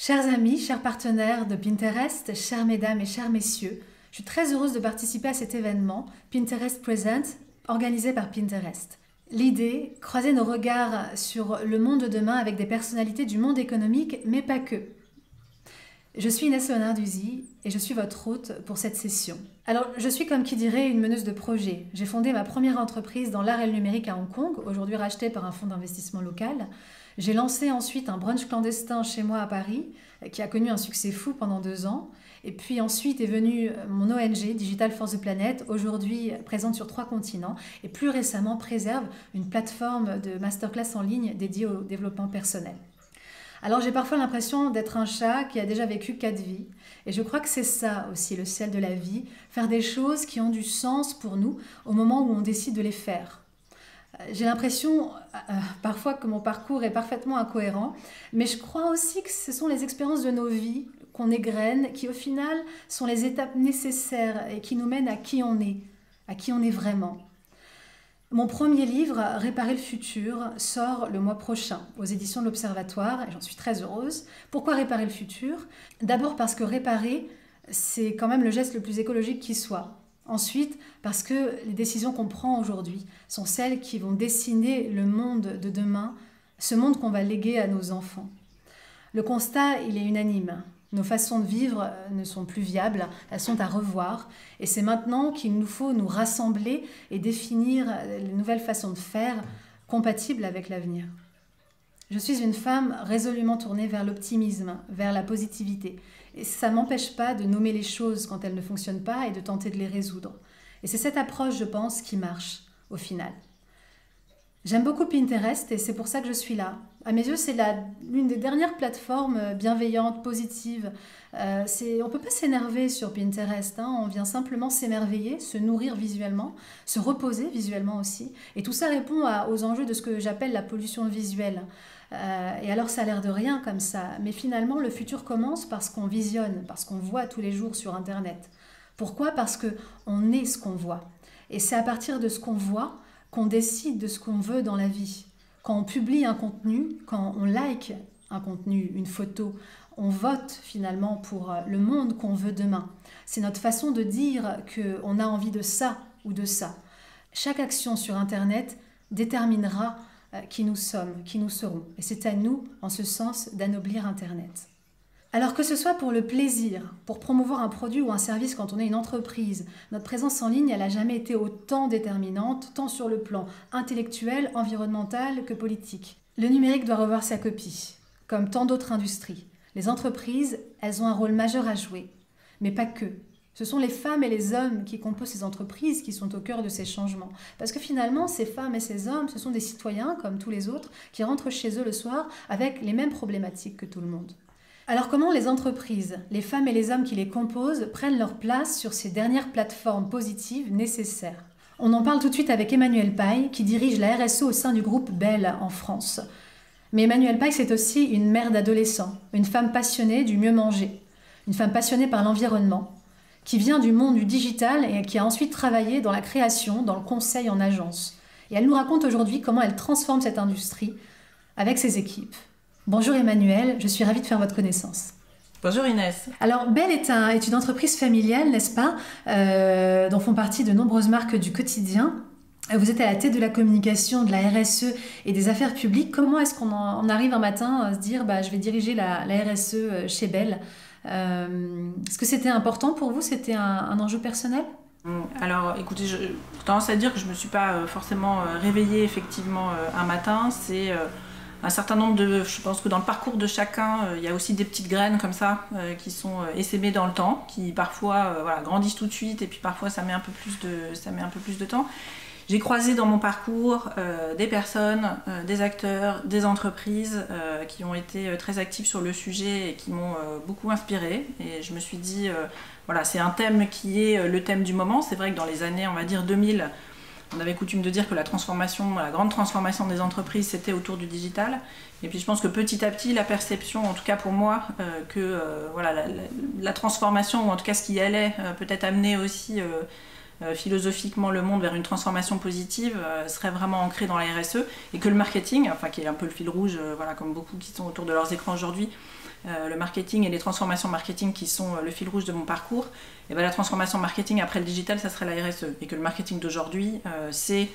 Chers amis, chers partenaires de Pinterest, chères mesdames et chers messieurs, je suis très heureuse de participer à cet événement Pinterest Present, organisé par Pinterest. L'idée, croiser nos regards sur le monde de demain avec des personnalités du monde économique, mais pas que. Je suis Inès Léonard-Duzy et je suis votre hôte pour cette session. Alors, je suis comme qui dirait une meneuse de projet. J'ai fondé ma première entreprise dans l'art et le numérique à Hong Kong, aujourd'hui rachetée par un fonds d'investissement local. J'ai lancé ensuite un brunch clandestin chez moi à Paris, qui a connu un succès fou pendant 2 ans. Et puis ensuite est venue mon ONG, Digital for the Planet, aujourd'hui présente sur 3 continents, et plus récemment préserve une plateforme de masterclass en ligne dédiée au développement personnel. Alors j'ai parfois l'impression d'être un chat qui a déjà vécu 4 vies, et je crois que c'est ça aussi le ciel de la vie, faire des choses qui ont du sens pour nous au moment où on décide de les faire. J'ai l'impression parfois que mon parcours est parfaitement incohérent, mais je crois aussi que ce sont les expériences de nos vies qu'on égrène, qui au final sont les étapes nécessaires et qui nous mènent à qui on est vraiment. Mon premier livre, Réparer le futur, sort le mois prochain aux éditions de l'Observatoire et j'en suis très heureuse. Pourquoi réparer le futur? D'abord parce que réparer, c'est quand même le geste le plus écologique qui soit. Ensuite, parce que les décisions qu'on prend aujourd'hui sont celles qui vont dessiner le monde de demain, ce monde qu'on va léguer à nos enfants. Le constat, il est unanime. Nos façons de vivre ne sont plus viables, elles sont à revoir. Et c'est maintenant qu'il nous faut nous rassembler et définir les nouvelles façons de faire compatibles avec l'avenir. Je suis une femme résolument tournée vers l'optimisme, vers la positivité. Et ça ne m'empêche pas de nommer les choses quand elles ne fonctionnent pas et de tenter de les résoudre. Et c'est cette approche, je pense, qui marche au final. J'aime beaucoup Pinterest et c'est pour ça que je suis là. À mes yeux, c'est l'une des dernières plateformes bienveillantes, positives. On ne peut pas s'énerver sur Pinterest, hein. On vient simplement s'émerveiller, se nourrir visuellement, se reposer visuellement aussi. Et tout ça répond aux enjeux de ce que j'appelle la pollution visuelle. Et alors ça a l'air de rien comme ça, mais finalement le futur commence parce qu'on visionne, parce qu'on voit tous les jours sur Internet. Pourquoi? Parce qu'on est ce qu'on voit. Et c'est à partir de ce qu'on voit qu'on décide de ce qu'on veut dans la vie. Quand on publie un contenu, quand on like un contenu, une photo, on vote finalement pour le monde qu'on veut demain. C'est notre façon de dire qu'on a envie de ça ou de ça. Chaque action sur Internet déterminera qui nous sommes, qui nous serons. Et c'est à nous, en ce sens, d'anoblir Internet. Alors que ce soit pour le plaisir, pour promouvoir un produit ou un service quand on est une entreprise, notre présence en ligne, elle n'a jamais été autant déterminante, tant sur le plan intellectuel, environnemental que politique. Le numérique doit revoir sa copie, comme tant d'autres industries. Les entreprises, elles ont un rôle majeur à jouer, mais pas que. Ce sont les femmes et les hommes qui composent ces entreprises qui sont au cœur de ces changements. Parce que finalement, ces femmes et ces hommes, ce sont des citoyens, comme tous les autres, qui rentrent chez eux le soir avec les mêmes problématiques que tout le monde. Alors comment les entreprises, les femmes et les hommes qui les composent prennent leur place sur ces dernières plateformes positives nécessaires? On en parle tout de suite avec Emmanuelle Paille, qui dirige la RSE au sein du groupe Bell en France. Mais Emmanuelle Paille, c'est aussi une mère d'adolescents, une femme passionnée du mieux manger, une femme passionnée par l'environnement, qui vient du monde du digital et qui a ensuite travaillé dans la création, dans le conseil en agence. Et elle nous raconte aujourd'hui comment elle transforme cette industrie avec ses équipes. Bonjour Emmanuelle, je suis ravie de faire votre connaissance. Bonjour Inès. Alors Bell est une entreprise familiale, n'est-ce pas, dont font partie de nombreuses marques du quotidien. Vous êtes à la tête de la communication, de la RSE et des affaires publiques. Comment est-ce qu'on arrive un matin à se dire je vais diriger la RSE chez Bell? Est-ce que c'était important pour vous? C'était un enjeu personnel? Alors écoutez, j'ai tendance à dire que je ne me suis pas forcément réveillée effectivement un matin. C'est un certain nombre je pense que dans le parcours de chacun, il y a aussi des petites graines comme ça qui sont essaimées dans le temps, qui parfois grandissent tout de suite et puis parfois ça met un peu plus de temps. J'ai croisé dans mon parcours des personnes, des acteurs, des entreprises qui ont été très actifs sur le sujet et qui m'ont beaucoup inspirée. Et je me suis dit, c'est un thème qui est le thème du moment. C'est vrai que dans les années, on va dire 2000, on avait coutume de dire que la grande transformation des entreprises, c'était autour du digital. Et puis je pense que petit à petit, la perception, en tout cas pour moi, que la transformation, ou en tout cas ce qui allait peut-être amener aussi philosophiquement le monde vers une transformation positive serait vraiment ancré dans la RSE, et que le marketing, qui est un peu le fil rouge, comme beaucoup qui sont autour de leurs écrans aujourd'hui, le marketing et les transformations marketing qui sont le fil rouge de mon parcours, et bien la transformation marketing après le digital, ça serait la RSE. Et que le marketing d'aujourd'hui, c'est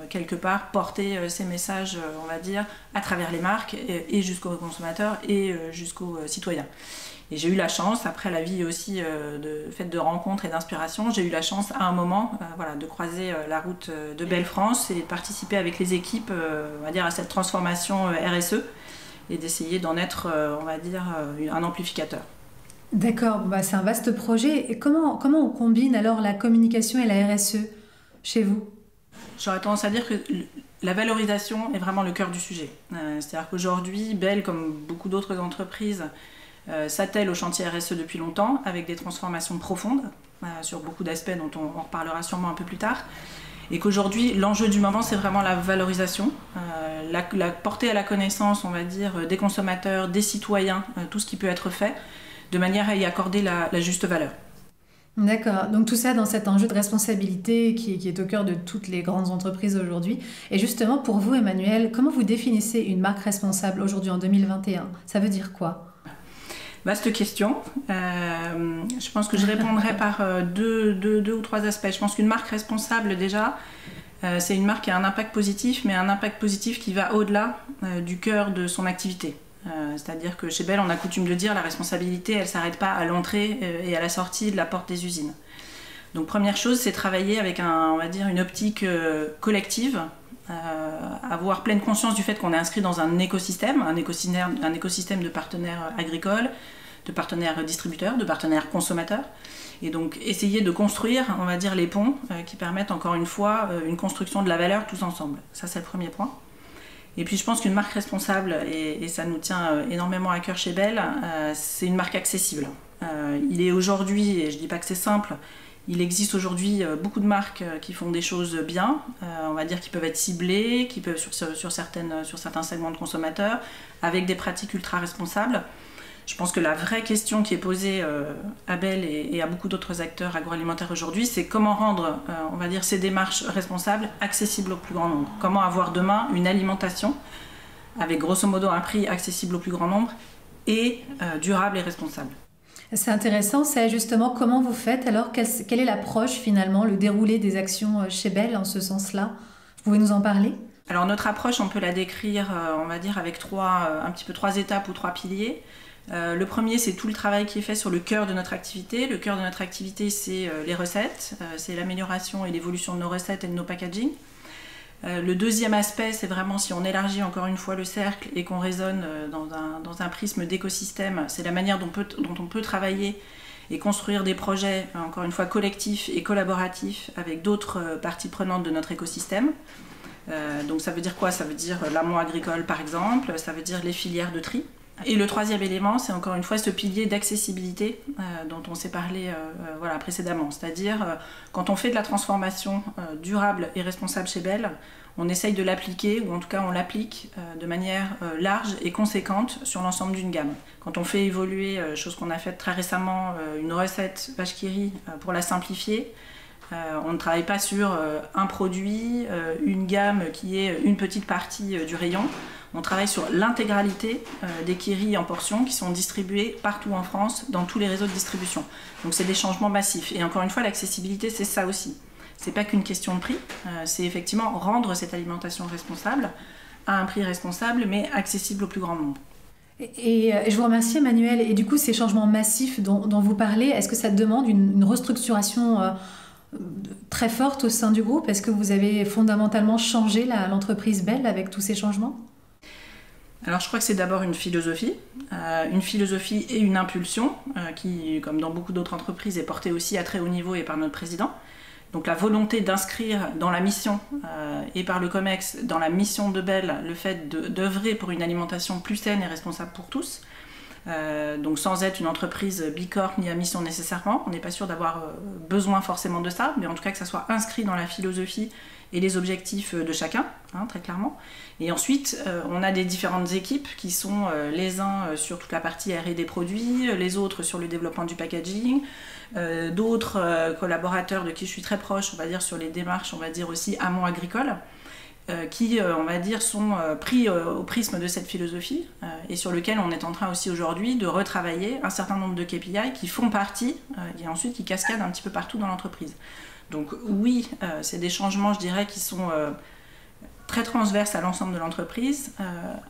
quelque part porter ces messages, on va dire, à travers les marques et jusqu'aux consommateurs et jusqu'aux citoyens. Et j'ai eu la chance, après la vie aussi faite de rencontres et d'inspiration, j'ai eu la chance à un moment voilà, de croiser la route de Belle France et de participer avec les équipes on va dire, à cette transformation RSE et d'essayer d'en être, on va dire, un amplificateur. D'accord, bah, c'est un vaste projet. Et comment on combine alors la communication et la RSE chez vous? J'aurais tendance à dire que la valorisation est vraiment le cœur du sujet. C'est-à-dire qu'aujourd'hui, Belle, comme beaucoup d'autres entreprises, s'attelle au chantier RSE depuis longtemps, avec des transformations profondes sur beaucoup d'aspects dont on reparlera sûrement un peu plus tard. Et qu'aujourd'hui, l'enjeu du moment, c'est vraiment la valorisation, la portée à la connaissance, on va dire, des consommateurs, des citoyens, tout ce qui peut être fait, de manière à y accorder la juste valeur. D'accord, donc tout ça dans cet enjeu de responsabilité qui est au cœur de toutes les grandes entreprises aujourd'hui. Et justement, pour vous, Emmanuel, comment vous définissez une marque responsable aujourd'hui en 2021? Ça veut dire quoi? Vaste question. Je pense que je répondrai par deux ou trois aspects. Je pense qu'une marque responsable, déjà, c'est une marque qui a un impact positif, mais un impact positif qui va au-delà du cœur de son activité. C'est-à-dire que chez Belle, on a coutume de dire la responsabilité, elle ne s'arrête pas à l'entrée et à la sortie de la porte des usines. Donc première chose, c'est travailler avec on va dire, une optique collective, avoir pleine conscience du fait qu'on est inscrit dans un écosystème de partenaires agricoles, de partenaires distributeurs, de partenaires consommateurs. Et donc essayer de construire, on va dire, les ponts qui permettent encore une fois une construction de la valeur tous ensemble. Ça, c'est le premier point. Et puis je pense qu'une marque responsable, et ça nous tient énormément à cœur chez Belle, c'est une marque accessible. Il est aujourd'hui, et je ne dis pas que c'est simple, il existe aujourd'hui beaucoup de marques qui font des choses bien, on va dire qui peuvent être ciblées, qui peuvent sur certains segments de consommateurs, avec des pratiques ultra responsables. Je pense que la vraie question qui est posée à Belle et à beaucoup d'autres acteurs agroalimentaires aujourd'hui, c'est comment rendre, on va dire, ces démarches responsables accessibles au plus grand nombre. Comment avoir demain une alimentation avec grosso modo un prix accessible au plus grand nombre et durable et responsable. C'est intéressant, c'est justement comment vous faites alors, quelle est l'approche finalement, le déroulé des actions chez Belle en ce sens-là? Vous pouvez nous en parler? Alors notre approche, on peut la décrire, on va dire, avec un petit peu trois étapes ou trois piliers. Le premier, c'est tout le travail qui est fait sur le cœur de notre activité. Le cœur de notre activité, c'est les recettes, c'est l'amélioration et l'évolution de nos recettes et de nos packaging. Le deuxième aspect, c'est vraiment si on élargit encore une fois le cercle et qu'on raisonne dans un prisme d'écosystème, c'est la manière dont on peut travailler et construire des projets, encore une fois, collectifs et collaboratifs avec d'autres parties prenantes de notre écosystème. Donc ça veut dire quoi? Ça veut dire l'amont agricole par exemple, ça veut dire les filières de tri. Et le troisième élément, c'est encore une fois ce pilier d'accessibilité dont on s'est parlé voilà, précédemment. C'est-à-dire, quand on fait de la transformation durable et responsable chez Belle, on essaye de l'appliquer, ou en tout cas on l'applique de manière large et conséquente sur l'ensemble d'une gamme. Quand on fait évoluer, chose qu'on a faite très récemment, une recette vache qui rit pour la simplifier, on ne travaille pas sur un produit, une gamme qui est une petite partie du rayon. On travaille sur l'intégralité des kéris en portions qui sont distribués partout en France, dans tous les réseaux de distribution. Donc c'est des changements massifs. Et encore une fois, l'accessibilité, c'est ça aussi. C'est pas qu'une question de prix, c'est effectivement rendre cette alimentation responsable à un prix responsable, mais accessible au plus grand nombre. Et je vous remercie Emmanuel. Et du coup, ces changements massifs dont vous parlez, est-ce que ça demande une restructuration très forte au sein du groupe? Est-ce que vous avez fondamentalement changé l'entreprise Belle avec tous ces changements? Alors je crois que c'est d'abord une philosophie et une impulsion qui, comme dans beaucoup d'autres entreprises, est portée aussi à très haut niveau et par notre président. Donc la volonté d'inscrire dans la mission et par le COMEX, dans la mission de Belle, le fait d'œuvrer pour une alimentation plus saine et responsable pour tous. Donc sans être une entreprise bicorp ni à mission nécessairement, on n'est pas sûr d'avoir besoin forcément de ça, mais en tout cas que ça soit inscrit dans la philosophie et les objectifs de chacun, très clairement. Et ensuite, on a des différentes équipes qui sont les uns sur toute la partie R&D des produits, les autres sur le développement du packaging, d'autres collaborateurs de qui je suis très proche, on va dire, sur les démarches, on va dire aussi amont agricole. qui, on va dire, sont pris au prisme de cette philosophie et sur lequel on est en train aussi aujourd'hui de retravailler un certain nombre de KPI qui font partie et ensuite qui cascadent un petit peu partout dans l'entreprise. Donc oui, c'est des changements, je dirais, qui sont très transverses à l'ensemble de l'entreprise,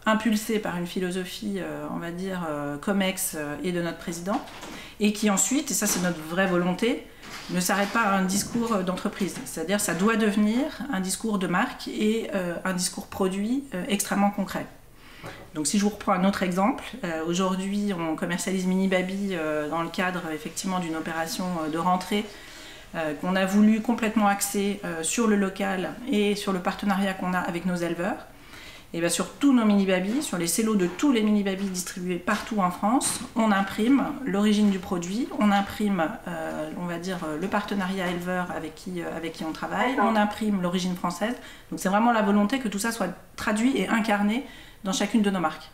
impulsés par une philosophie, on va dire, COMEX et de notre président, et qui ensuite, et ça c'est notre vraie volonté, ne s'arrête pas à un discours d'entreprise. C'est-à-dire ça doit devenir un discours de marque et un discours produit extrêmement concret. Donc si je vous reprends un autre exemple, aujourd'hui on commercialise Mini Baby dans le cadre effectivement d'une opération de rentrée qu'on a voulu complètement axer sur le local et sur le partenariat qu'on a avec nos éleveurs. Et bien sur tous nos mini-babys, sur les cellos de tous les mini-babys distribués partout en France, on imprime l'origine du produit, on imprime, on va dire, le partenariat éleveur avec qui on travaille, on imprime l'origine française. Donc c'est vraiment la volonté que tout ça soit traduit et incarné dans chacune de nos marques.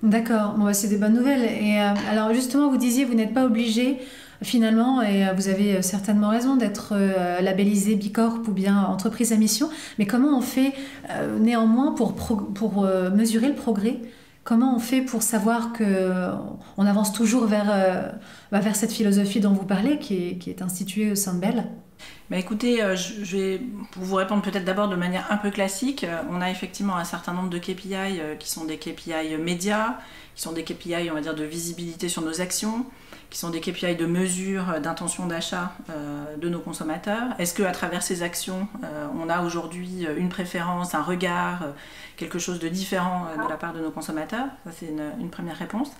D'accord, bon, c'est des bonnes nouvelles. Et alors justement, vous disiez, vous n'êtes pas obligé finalement, et vous avez certainement raison d'être labellisé Bicorp ou bien entreprise à mission, mais comment on fait néanmoins pour mesurer le progrès? Comment on fait pour savoir qu'on avance toujours vers cette philosophie dont vous parlez, qui est instituée au sein de Bell? Bah écoutez, je vais pour vous répondre peut-être d'abord de manière un peu classique. On a effectivement un certain nombre de KPI qui sont des KPI médias, qui sont des KPI, on va dire, de visibilité sur nos actions, qui sont des KPI de mesure d'intention d'achat de nos consommateurs. Est-ce qu'à travers ces actions, on a aujourd'hui une préférence, un regard, quelque chose de différent de la part de nos consommateurs? Ça, c'est une première réponse.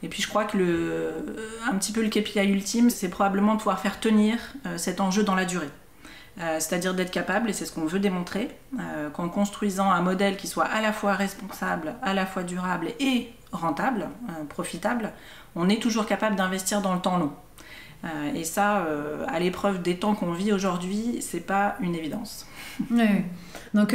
Et puis je crois que un petit peu le KPI ultime, c'est probablement de pouvoir faire tenir cet enjeu dans la durée. C'est-à-dire d'être capable, et c'est ce qu'on veut démontrer, qu'en construisant un modèle qui soit à la fois responsable, à la fois durable et rentable, profitable, on est toujours capable d'investir dans le temps long. Et ça, à l'épreuve des temps qu'on vit aujourd'hui, c'est pas une évidence. Oui. Donc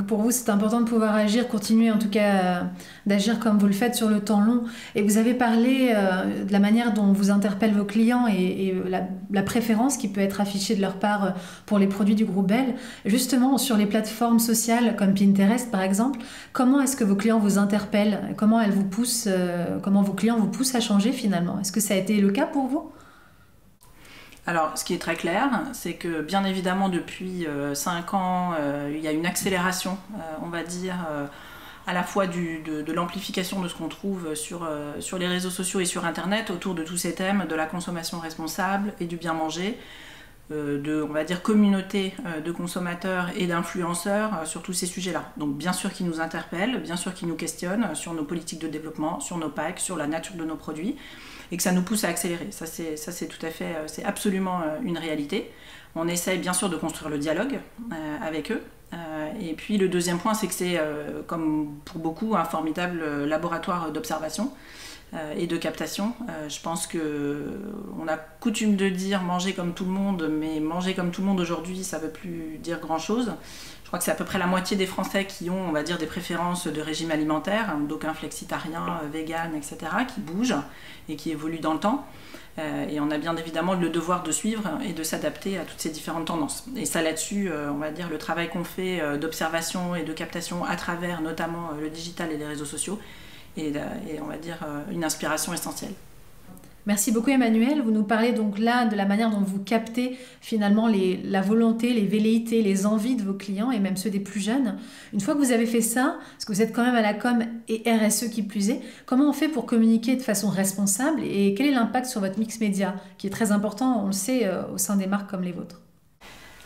pour vous, c'est important de pouvoir agir, continuer en tout cas d'agir comme vous le faites sur le temps long. Et vous avez parlé de la manière dont vous interpellent vos clients et la préférence qui peut être affichée de leur part pour les produits du groupe Bell. Justement, sur les plateformes sociales comme Pinterest par exemple, comment est-ce que vos clients vous interpellent? Comment vos clients vous poussent à changer finalement? Est-ce que ça a été le cas pour vous? Alors, ce qui est très clair, c'est que bien évidemment, depuis 5 ans, il y a une accélération, on va dire, à la fois de l'amplification de ce qu'on trouve sur les réseaux sociaux et sur Internet autour de tous ces thèmes de la consommation responsable et du bien manger, on va dire, communauté de consommateurs et d'influenceurs sur tous ces sujets-là. Donc, bien sûr qu'ils nous interpellent, bien sûr qu'ils nous questionnent sur nos politiques de développement, sur nos packs, sur la nature de nos produits, et que ça nous pousse à accélérer. Ça c'est tout à fait, c'est absolument une réalité. On essaye bien sûr de construire le dialogue avec eux. Et puis le deuxième point, c'est que c'est, comme pour beaucoup, un formidable laboratoire d'observation et de captation. Je pense qu'on a coutume de dire manger comme tout le monde, mais manger comme tout le monde aujourd'hui, ça ne veut plus dire grand-chose. Je crois que c'est à peu près la moitié des Français qui ont, on va dire, des préférences de régime alimentaire, d'aucuns flexitariens, véganes, etc., qui bougent et qui évoluent dans le temps. Et on a bien évidemment le devoir de suivre et de s'adapter à toutes ces différentes tendances. Et ça là-dessus, on va dire, le travail qu'on fait d'observation et de captation à travers notamment le digital et les réseaux sociaux est on va dire, une inspiration essentielle. Merci beaucoup Emmanuelle. Vous nous parlez donc là de la manière dont vous captez finalement la volonté, les velléités, les envies de vos clients et même ceux des plus jeunes. Une fois que vous avez fait ça, parce que vous êtes quand même à la com et RSE qui plus est, comment on fait pour communiquer de façon responsable et quel est l'impact sur votre mix média qui est très important, on le sait, au sein des marques comme les vôtres?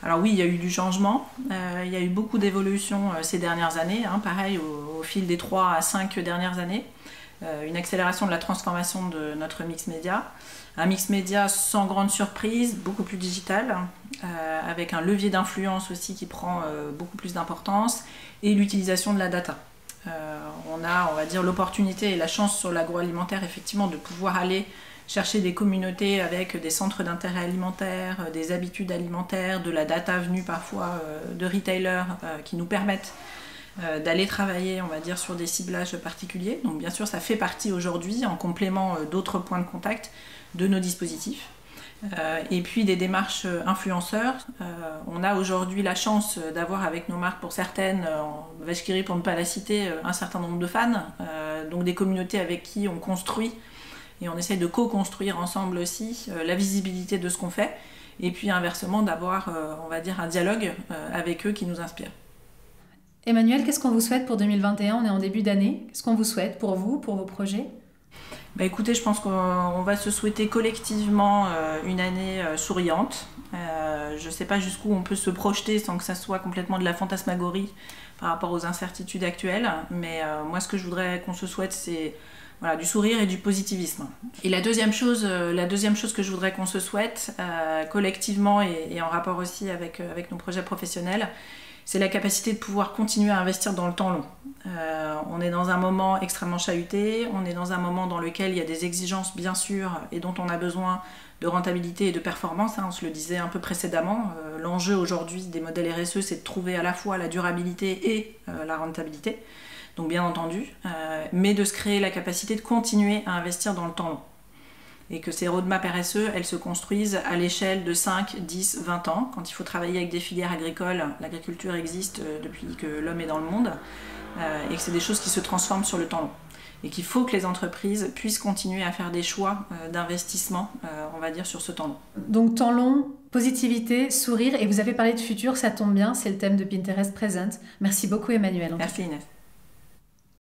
Alors oui, il y a eu du changement, il y a eu beaucoup d'évolutions ces dernières années, pareil au fil des 3 à 5 dernières années. Une accélération de la transformation de notre mix média. Un mix média sans grande surprise, beaucoup plus digital, avec un levier d'influence aussi qui prend beaucoup plus d'importance, et l'utilisation de la data. On a, on va dire, l'opportunité et la chance sur l'agroalimentaire, effectivement, de pouvoir aller chercher des communautés avec des centres d'intérêt alimentaire, des habitudes alimentaires, de la data venue parfois de retailers qui nous permettent d'aller travailler, on va dire, sur des ciblages particuliers. Donc bien sûr, ça fait partie aujourd'hui, en complément d'autres points de contact, de nos dispositifs. Et puis des démarches influenceurs. On a aujourd'hui la chance d'avoir avec nos marques, pour certaines, Vache qui rit pour ne pas la citer, un certain nombre de fans, donc des communautés avec qui on construit et on essaye de co-construire ensemble aussi la visibilité de ce qu'on fait, et puis inversement d'avoir, on va dire, un dialogue avec eux qui nous inspire. Emmanuel, qu'est-ce qu'on vous souhaite pour 2021 ? On est en début d'année. Qu'est-ce qu'on vous souhaite pour vous, pour vos projets ? Écoutez, je pense qu'on va se souhaiter collectivement une année souriante. Je ne sais pas jusqu'où on peut se projeter sans que ça soit complètement de la fantasmagorie par rapport aux incertitudes actuelles. Mais moi, ce que je voudrais qu'on se souhaite, c'est du sourire et du positivisme. Et la deuxième chose que je voudrais qu'on se souhaite collectivement et en rapport aussi avec nos projets professionnels, c'est la capacité de pouvoir continuer à investir dans le temps long. On est dans un moment extrêmement chahuté, on est dans un moment dans lequel il y a des exigences bien sûr et dont on a besoin de rentabilité et de performance, on se le disait un peu précédemment. L'enjeu aujourd'hui des modèles RSE, c'est de trouver à la fois la durabilité et la rentabilité, donc bien entendu, mais de se créer la capacité de continuer à investir dans le temps long. Et que ces roadmaps RSE, elles se construisent à l'échelle de 5, 10, 20 ans. Quand il faut travailler avec des filières agricoles, l'agriculture existe depuis que l'homme est dans le monde, et que c'est des choses qui se transforment sur le temps long. Et qu'il faut que les entreprises puissent continuer à faire des choix d'investissement, on va dire, sur ce temps long. Donc temps long, positivité, sourire, et vous avez parlé de futur, ça tombe bien, c'est le thème de Pinterest Present. Merci beaucoup Emmanuel. Merci Inès.